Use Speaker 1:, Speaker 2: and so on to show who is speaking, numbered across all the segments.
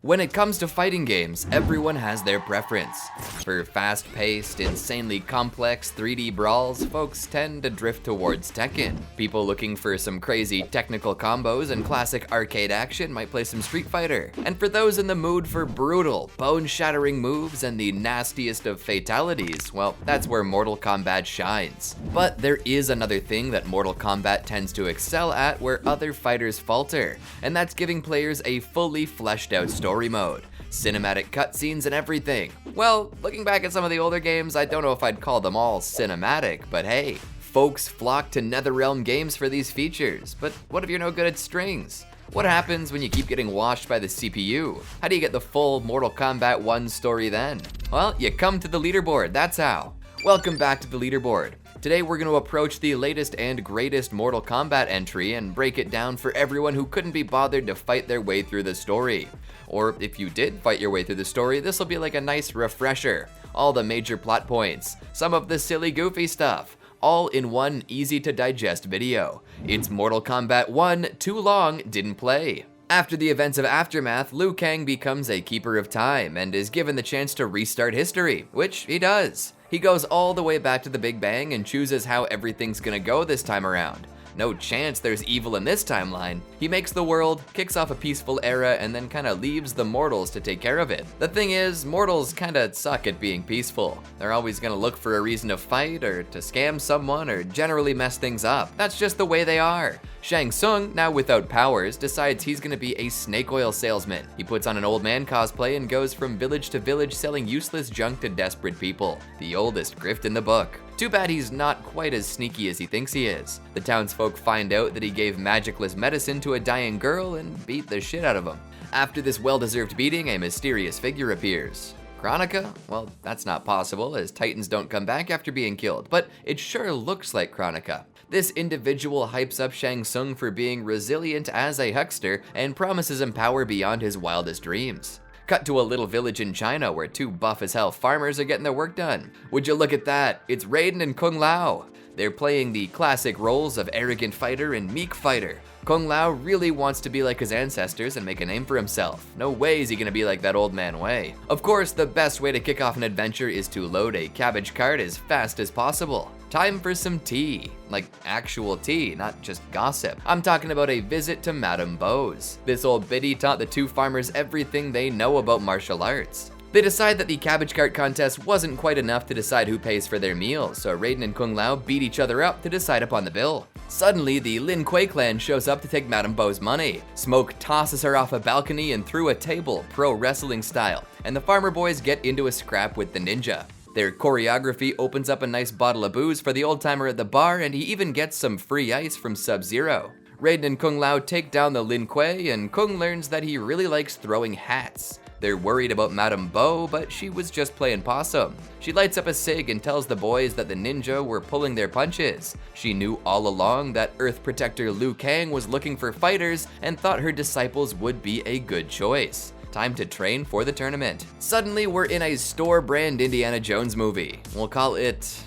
Speaker 1: When it comes to fighting games, everyone has their preference. For fast-paced, insanely complex 3D brawls, folks tend to drift towards Tekken. People looking for some crazy technical combos and classic arcade action might play some Street Fighter. And for those in the mood for brutal, bone-shattering moves and the nastiest of fatalities, well, that's where Mortal Kombat shines. But there is another thing that Mortal Kombat tends to excel at where other fighters falter, and that's giving players a fully fleshed out story mode, cinematic cutscenes and everything. Well, looking back at some of the older games, I don't know if I'd call them all cinematic, but hey, folks flock to Netherrealm games for these features. But what if you're no good at strings? What happens when you keep getting washed by the CPU? How do you get the full Mortal Kombat 1 story then? Well, you come to the leaderboard, that's how. Welcome back to the leaderboard. Today we're going to approach the latest and greatest Mortal Kombat entry and break it down for everyone who couldn't be bothered to fight their way through the story. Or if you did fight your way through the story, this will be like a nice refresher. All the major plot points, some of the silly goofy stuff, all in one easy to digest video. It's Mortal Kombat 1, Too Long Didn't Play. After the events of Aftermath, Liu Kang becomes a keeper of time and is given the chance to restart history, which he does. He goes all the way back to the Big Bang and chooses how everything's gonna go this time around. No chance there's evil in this timeline. He makes the world, kicks off a peaceful era, and then kinda leaves the mortals to take care of it. The thing is, mortals kinda suck at being peaceful. They're always gonna look for a reason to fight, or to scam someone, or generally mess things up. That's just the way they are. Shang Tsung, now without powers, decides he's gonna be a snake oil salesman. He puts on an old man cosplay and goes from village to village selling useless junk to desperate people. The oldest grift in the book. Too bad he's not quite as sneaky as he thinks he is. The townsfolk find out that he gave magicless medicine to a dying girl and beat the shit out of him. After this well-deserved beating, a mysterious figure appears. Kronika? Well, that's not possible, as Titans don't come back after being killed, but it sure looks like Kronika. This individual hypes up Shang Tsung for being resilient as a huckster and promises him power beyond his wildest dreams. Cut to a little village in China where two buff-as-hell farmers are getting their work done. Would you look at that? It's Raiden and Kung Lao. They're playing the classic roles of arrogant fighter and meek fighter. Kung Lao really wants to be like his ancestors and make a name for himself. No way is he gonna be like that old man Wei. Of course, the best way to kick off an adventure is to load a cabbage cart as fast as possible. Time for some tea. Like actual tea, not just gossip. I'm talking about a visit to Madame Bo's. This old biddy taught the two farmers everything they know about martial arts. They decide that the cabbage cart contest wasn't quite enough to decide who pays for their meals, so Raiden and Kung Lao beat each other up to decide upon the bill. Suddenly, the Lin Kuei clan shows up to take Madame Bo's money. Smoke tosses her off a balcony and through a table, pro wrestling style, and the farmer boys get into a scrap with the ninja. Their choreography opens up a nice bottle of booze for the old-timer at the bar, and he even gets some free ice from Sub-Zero. Raiden and Kung Lao take down the Lin Kuei, and Kung learns that he really likes throwing hats. They're worried about Madame Bo, but she was just playing possum. She lights up a cig and tells the boys that the ninja were pulling their punches. She knew all along that Earth Protector Liu Kang was looking for fighters and thought her disciples would be a good choice. Time to train for the tournament. Suddenly, we're in a store-brand Indiana Jones movie. We'll call it,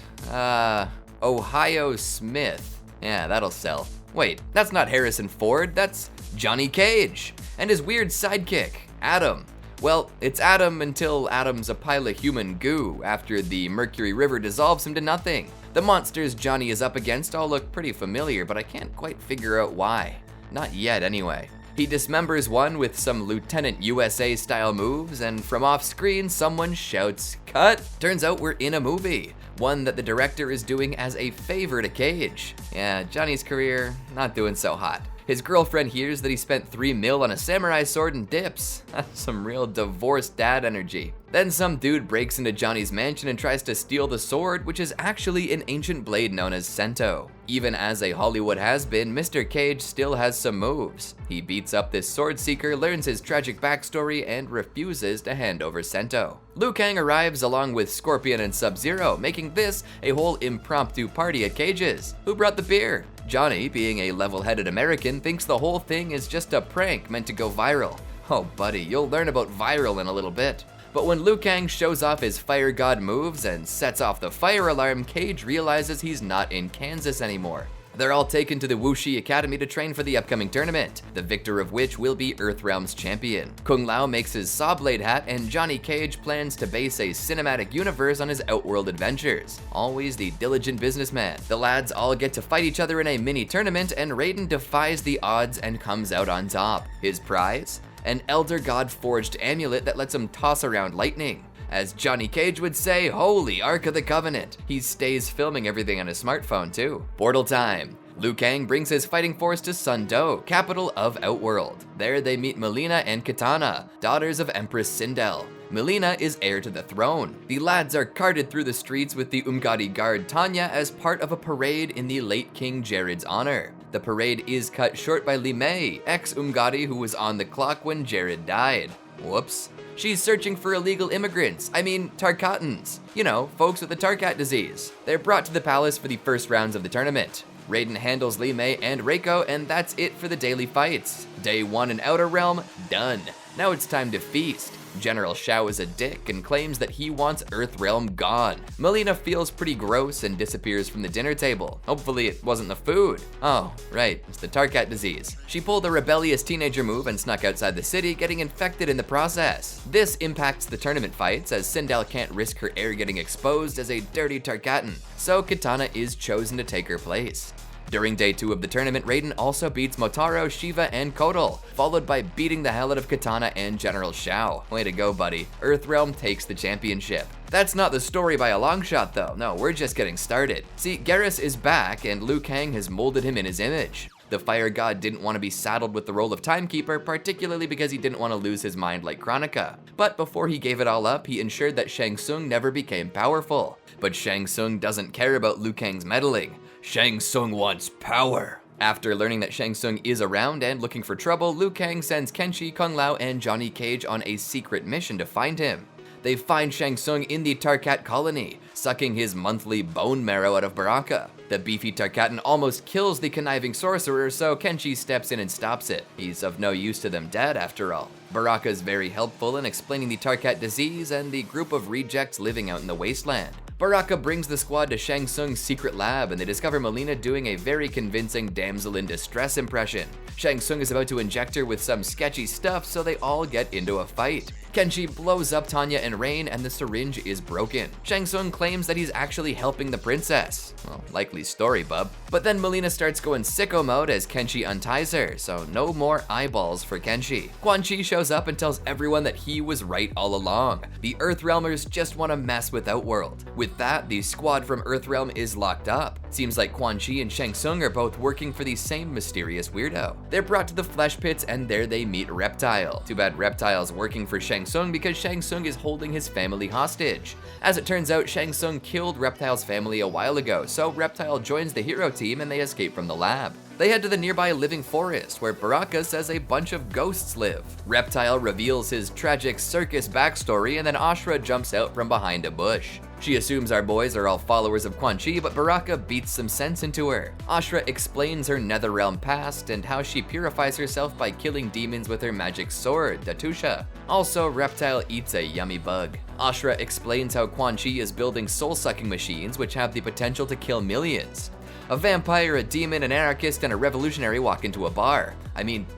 Speaker 1: Ohio Smith. Yeah, that'll sell. Wait, that's not Harrison Ford, that's Johnny Cage. And his weird sidekick, Adam. Well, it's Adam until Adam's a pile of human goo after the Mercury River dissolves him to nothing. The monsters Johnny is up against all look pretty familiar, but I can't quite figure out why. Not yet, anyway. He dismembers one with some Lieutenant USA style moves, and from off screen, someone shouts, "Cut!" Turns out we're in a movie, one that the director is doing as a favor to Cage. Yeah, Johnny's career, not doing so hot. His girlfriend hears that he spent $3 million on a samurai sword and dips. That's some real divorced dad energy. Then some dude breaks into Johnny's mansion and tries to steal the sword, which is actually an ancient blade known as Sento. Even as a Hollywood has-been, Mr. Cage still has some moves. He beats up this sword seeker, learns his tragic backstory, and refuses to hand over Sento. Liu Kang arrives along with Scorpion and Sub-Zero, making this a whole impromptu party at Cage's. Who brought the beer? Johnny, being a level-headed American, thinks the whole thing is just a prank meant to go viral. Oh buddy, you'll learn about viral in a little bit. But when Liu Kang shows off his fire god moves and sets off the fire alarm, Cage realizes he's not in Kansas anymore. They're all taken to the Wuxi Academy to train for the upcoming tournament, the victor of which will be Earthrealm's champion. Kung Lao makes his Sawblade hat, and Johnny Cage plans to base a cinematic universe on his Outworld adventures. Always the diligent businessman. The lads all get to fight each other in a mini tournament, and Raiden defies the odds and comes out on top. His prize? An Elder God forged amulet that lets him toss around lightning. As Johnny Cage would say, holy Ark of the Covenant. He stays filming everything on his smartphone too. Portal time. Liu Kang brings his fighting force to Sun Do, capital of Outworld. There they meet Mileena and Kitana, daughters of Empress Sindel. Mileena is heir to the throne. The lads are carted through the streets with the Umgadi guard Tanya as part of a parade in the late King Jared's honor. The parade is cut short by Li Mei, ex-Umgadi who was on the clock when Jared died. Whoops. She's searching for illegal immigrants, Tarkatans. You know, folks with the Tarkat disease. They're brought to the palace for the first rounds of the tournament. Raiden handles Li Mei and Reiko, and that's it for the daily fights. Day 1 in Outer Realm, done. Now it's time to feast. General Shao is a dick and claims that he wants Earthrealm gone. Mileena feels pretty gross and disappears from the dinner table. Hopefully it wasn't the food. Oh, right, it's the Tarkat disease. She pulled a rebellious teenager move and snuck outside the city, getting infected in the process. This impacts the tournament fights, as Sindel can't risk her heir getting exposed as a dirty Tarkatan, so Kitana is chosen to take her place. During day 2 of the tournament, Raiden also beats Motaro, Shiva, and Kotal, followed by beating the hell out of Kitana and General Shao. Way to go, buddy. Earthrealm takes the championship. That's not the story by a long shot though, no, we're just getting started. See, Geras is back and Liu Kang has molded him in his image. The Fire God didn't want to be saddled with the role of Timekeeper, particularly because he didn't want to lose his mind like Kronika. But before he gave it all up, he ensured that Shang Tsung never became powerful. But Shang Tsung doesn't care about Liu Kang's meddling. Shang Tsung wants power. After learning that Shang Tsung is around and looking for trouble, Liu Kang sends Kenshi, Kung Lao, and Johnny Cage on a secret mission to find him. They find Shang Tsung in the Tarkat colony, sucking his monthly bone marrow out of Baraka. The beefy Tarkatan almost kills the conniving sorcerer, so Kenshi steps in and stops it. He's of no use to them dead, after all. Baraka's very helpful in explaining the Tarkat disease and the group of rejects living out in the wasteland. Baraka brings the squad to Shang Tsung's secret lab, and they discover Mileena doing a very convincing damsel in distress impression. Shang Tsung is about to inject her with some sketchy stuff, so they all get into a fight. Kenshi blows up Tanya and Rain, and the syringe is broken. Shang Tsung claims that he's actually helping the princess. Well, likely story, bub. But then Mileena starts going sicko mode as Kenshi unties her, so no more eyeballs for Kenshi. Quan Chi shows up and tells everyone that he was right all along. The Earthrealmers just want to mess with Outworld. With that, the squad from Earthrealm is locked up. Seems like Quan Chi and Shang Tsung are both working for the same mysterious weirdo. They're brought to the flesh pits, and there they meet Reptile. Too bad Reptile's working for Shang Tsung because Shang Tsung is holding his family hostage. As it turns out, Shang Tsung killed Reptile's family a while ago, so Reptile joins the hero team and they escape from the lab. They head to the nearby living forest, where Baraka says a bunch of ghosts live. Reptile reveals his tragic circus backstory, and then Ashra jumps out from behind a bush. She assumes our boys are all followers of Quan Chi, but Baraka beats some sense into her. Ashra explains her Netherrealm past and how she purifies herself by killing demons with her magic sword, Datusha. Also, Reptile eats a yummy bug. Ashra explains how Quan Chi is building soul-sucking machines which have the potential to kill millions. A vampire, a demon, an anarchist, and a revolutionary walk into a bar.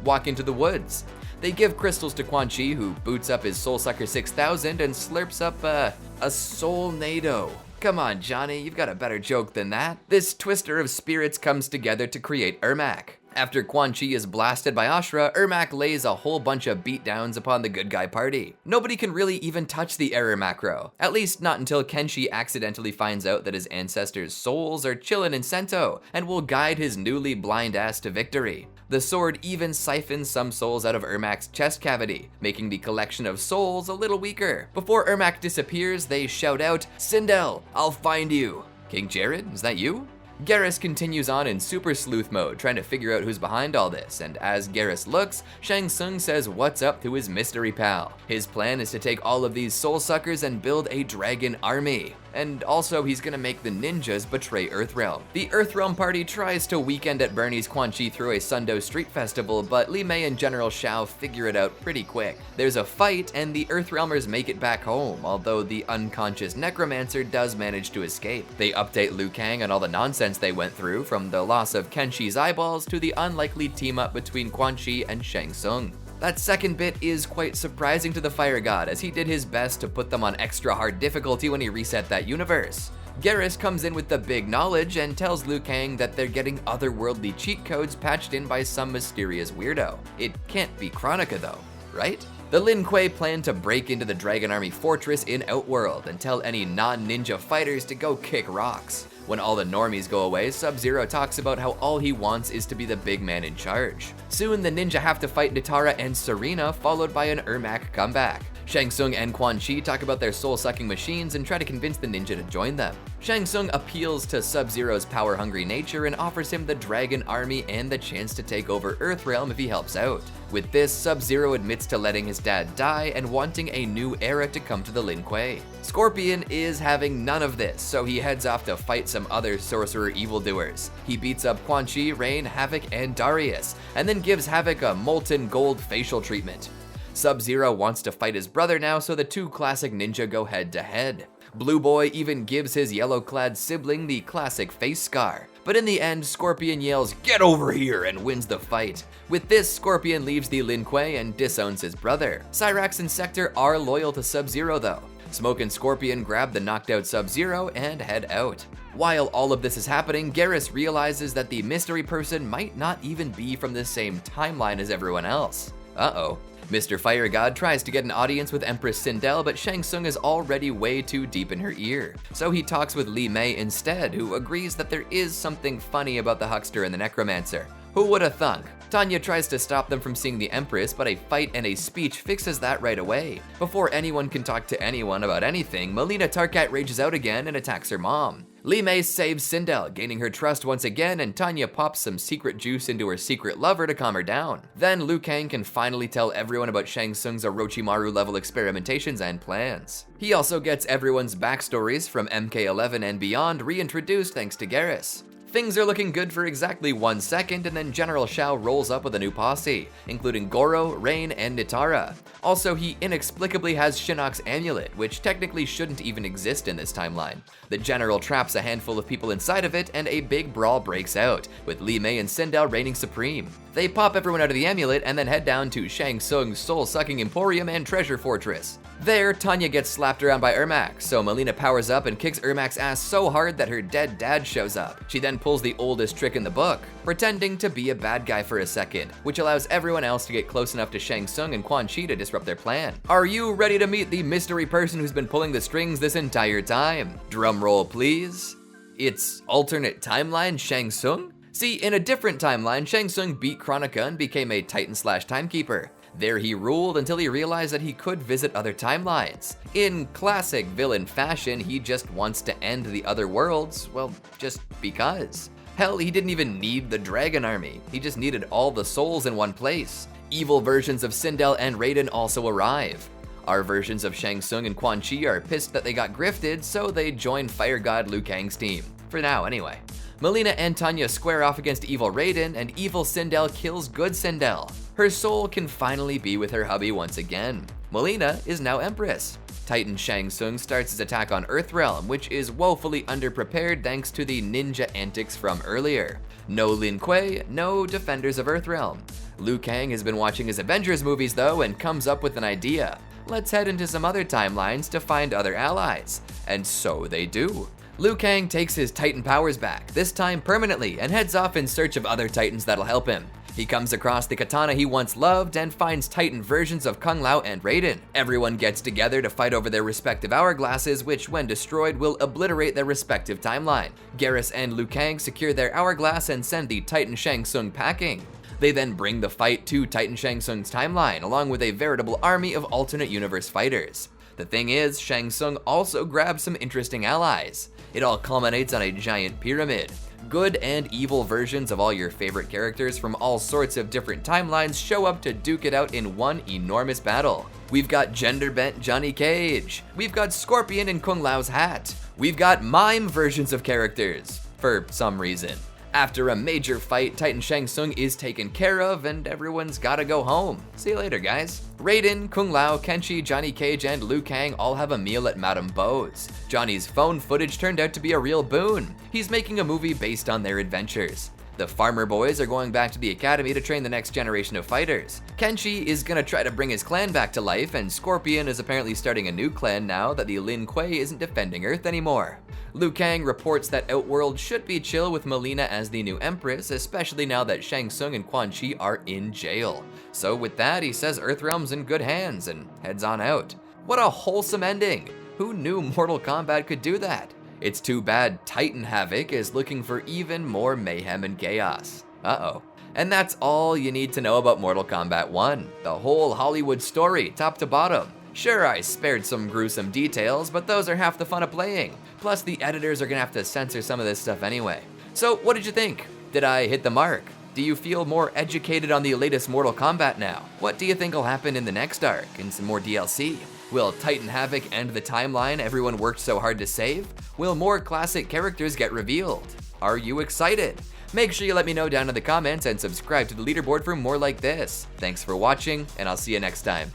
Speaker 1: Walk into the woods. They give crystals to Quan Chi, who boots up his Soulsucker 6000 and slurps up a Soulnado. Come on, Johnny, you've got a better joke than that. This twister of spirits comes together to create Ermac. After Quan Chi is blasted by Ashra, Ermac lays a whole bunch of beatdowns upon the good guy party. Nobody can really even touch the error macro, at least not until Kenshi accidentally finds out that his ancestors' souls are chillin' in Sento and will guide his newly blind ass to victory. The sword even siphons some souls out of Ermac's chest cavity, making the collection of souls a little weaker. Before Ermac disappears, they shout out, "Sindel, I'll find you." King Jared, is that you? Geras continues on in super sleuth mode, trying to figure out who's behind all this, and as Geras looks, Shang Tsung says what's up to his mystery pal. His plan is to take all of these soul suckers and build a dragon army. And also, he's gonna make the ninjas betray Earthrealm. The Earthrealm party tries to weekend at Bernie's Quan Chi through a Sundo street festival, but Li Mei and General Shao figure it out pretty quick. There's a fight, and the Earthrealmers make it back home, although the unconscious necromancer does manage to escape. They update Liu Kang on all the nonsense events they went through, from the loss of Kenshi's eyeballs to the unlikely team-up between Quan Chi and Shang Tsung. That second bit is quite surprising to the Fire God, as he did his best to put them on extra hard difficulty when he reset that universe. Geras comes in with the big knowledge and tells Liu Kang that they're getting otherworldly cheat codes patched in by some mysterious weirdo. It can't be Kronika though, right? The Lin Kuei plan to break into the Dragon Army fortress in Outworld and tell any non-ninja fighters to go kick rocks. When all the normies go away, Sub-Zero talks about how all he wants is to be the big man in charge. Soon the ninja have to fight Nitara and Serena, followed by an Ermac comeback. Shang Tsung and Quan Chi talk about their soul-sucking machines and try to convince the ninja to join them. Shang Tsung appeals to Sub-Zero's power-hungry nature and offers him the Dragon Army and the chance to take over Earthrealm if he helps out. With this, Sub-Zero admits to letting his dad die and wanting a new era to come to the Lin Kuei. Scorpion is having none of this, so he heads off to fight some other sorcerer evildoers. He beats up Quan Chi, Rain, Havoc, and Darius, and then gives Havoc a molten gold facial treatment. Sub-Zero wants to fight his brother now, so the two classic ninja go head to head. Blue Boy even gives his yellow-clad sibling the classic face scar. But in the end, Scorpion yells, "Get over here!" and wins the fight. With this, Scorpion leaves the Lin Kuei and disowns his brother. Cyrax and Sector are loyal to Sub-Zero though. Smoke and Scorpion grab the knocked out Sub-Zero and head out. While all of this is happening, Geras realizes that the mystery person might not even be from the same timeline as everyone else. Uh-oh. Mr. Fire God tries to get an audience with Empress Sindel, but Shang Tsung is already way too deep in her ear. So he talks with Li Mei instead, who agrees that there is something funny about the Huckster and the Necromancer. Who would have thunk? Tanya tries to stop them from seeing the Empress, but a fight and a speech fixes that right away. Before anyone can talk to anyone about anything, Melina Tarkat rages out again and attacks her mom. Li Mei saves Sindel, gaining her trust once again, and Tanya pops some secret juice into her secret lover to calm her down. Then Liu Kang can finally tell everyone about Shang Tsung's Orochimaru level experimentations and plans. He also gets everyone's backstories from MK11 and beyond reintroduced thanks to Geras. Things are looking good for exactly 1 second, and then General Shao rolls up with a new posse, including Goro, Rain, and Nitara. Also, he inexplicably has Shinnok's amulet, which technically shouldn't even exist in this timeline. The General traps a handful of people inside of it, and a big brawl breaks out, with Li Mei and Sindel reigning supreme. They pop everyone out of the amulet and then head down to Shang Tsung's soul-sucking emporium and treasure fortress. There, Tanya gets slapped around by Ermac, so Melina powers up and kicks Ermac's ass so hard that her dead dad shows up. She then pulls the oldest trick in the book, pretending to be a bad guy for a second, which allows everyone else to get close enough to Shang Tsung and Quan Chi to disrupt their plan. Are you ready to meet the mystery person who's been pulling the strings this entire time? Drum roll, please. It's alternate timeline Shang Tsung? See, in a different timeline, Shang Tsung beat Kronika and became a Titan/Timekeeper. There he ruled until he realized that he could visit other timelines. In classic villain fashion, he just wants to end the other worlds, well, just because. Hell, he didn't even need the Dragon Army. He just needed all the souls in one place. Evil versions of Sindel and Raiden also arrive. Our versions of Shang Tsung and Quan Chi are pissed that they got grifted, so they join Fire God Liu Kang's team. For now, anyway. Melina and Tanya square off against evil Raiden, and evil Sindel kills good Sindel. Her soul can finally be with her hubby once again. Melina is now Empress. Titan Shang Tsung starts his attack on Earthrealm, which is woefully underprepared thanks to the ninja antics from earlier. No Lin Kuei, no defenders of Earthrealm. Liu Kang has been watching his Avengers movies though and comes up with an idea. Let's head into some other timelines to find other allies. And so they do. Liu Kang takes his Titan powers back, this time permanently, and heads off in search of other Titans that'll help him. He comes across the katana he once loved and finds Titan versions of Kung Lao and Raiden. Everyone gets together to fight over their respective hourglasses, which when destroyed will obliterate their respective timeline. Geras and Liu Kang secure their hourglass and send the Titan Shang Tsung packing. They then bring the fight to Titan Shang Tsung's timeline, along with a veritable army of alternate universe fighters. The thing is, Shang Tsung also grabs some interesting allies. It all culminates on a giant pyramid. Good and evil versions of all your favorite characters from all sorts of different timelines show up to duke it out in one enormous battle. We've got gender-bent Johnny Cage. We've got Scorpion in Kung Lao's hat. We've got mime versions of characters, for some reason. After a major fight, Titan Shang Tsung is taken care of and everyone's gotta go home. See you later, guys. Raiden, Kung Lao, Kenshi, Johnny Cage, and Liu Kang all have a meal at Madame Bo's. Johnny's phone footage turned out to be a real boon. He's making a movie based on their adventures. The farmer boys are going back to the academy to train the next generation of fighters. Kenshi is gonna try to bring his clan back to life, and Scorpion is apparently starting a new clan now that the Lin Kuei isn't defending Earth anymore. Liu Kang reports that Outworld should be chill with Melina as the new empress, especially now that Shang Tsung and Quan Chi are in jail. So with that, he says Earthrealm's in good hands and heads on out. What a wholesome ending! Who knew Mortal Kombat could do that? It's too bad Titan Havoc is looking for even more mayhem and chaos. Uh-oh. And that's all you need to know about Mortal Kombat 1, the whole Hollywood story, top to bottom. Sure, I spared some gruesome details, but those are half the fun of playing. Plus, the editors are gonna have to censor some of this stuff anyway. So, what did you think? Did I hit the mark? Do you feel more educated on the latest Mortal Kombat now? What do you think will happen in the next arc, and some more DLC? Will Titan Havoc end the timeline everyone worked so hard to save? Will more classic characters get revealed? Are you excited? Make sure you let me know down in the comments and subscribe to the leaderboard for more like this. Thanks for watching, and I'll see you next time.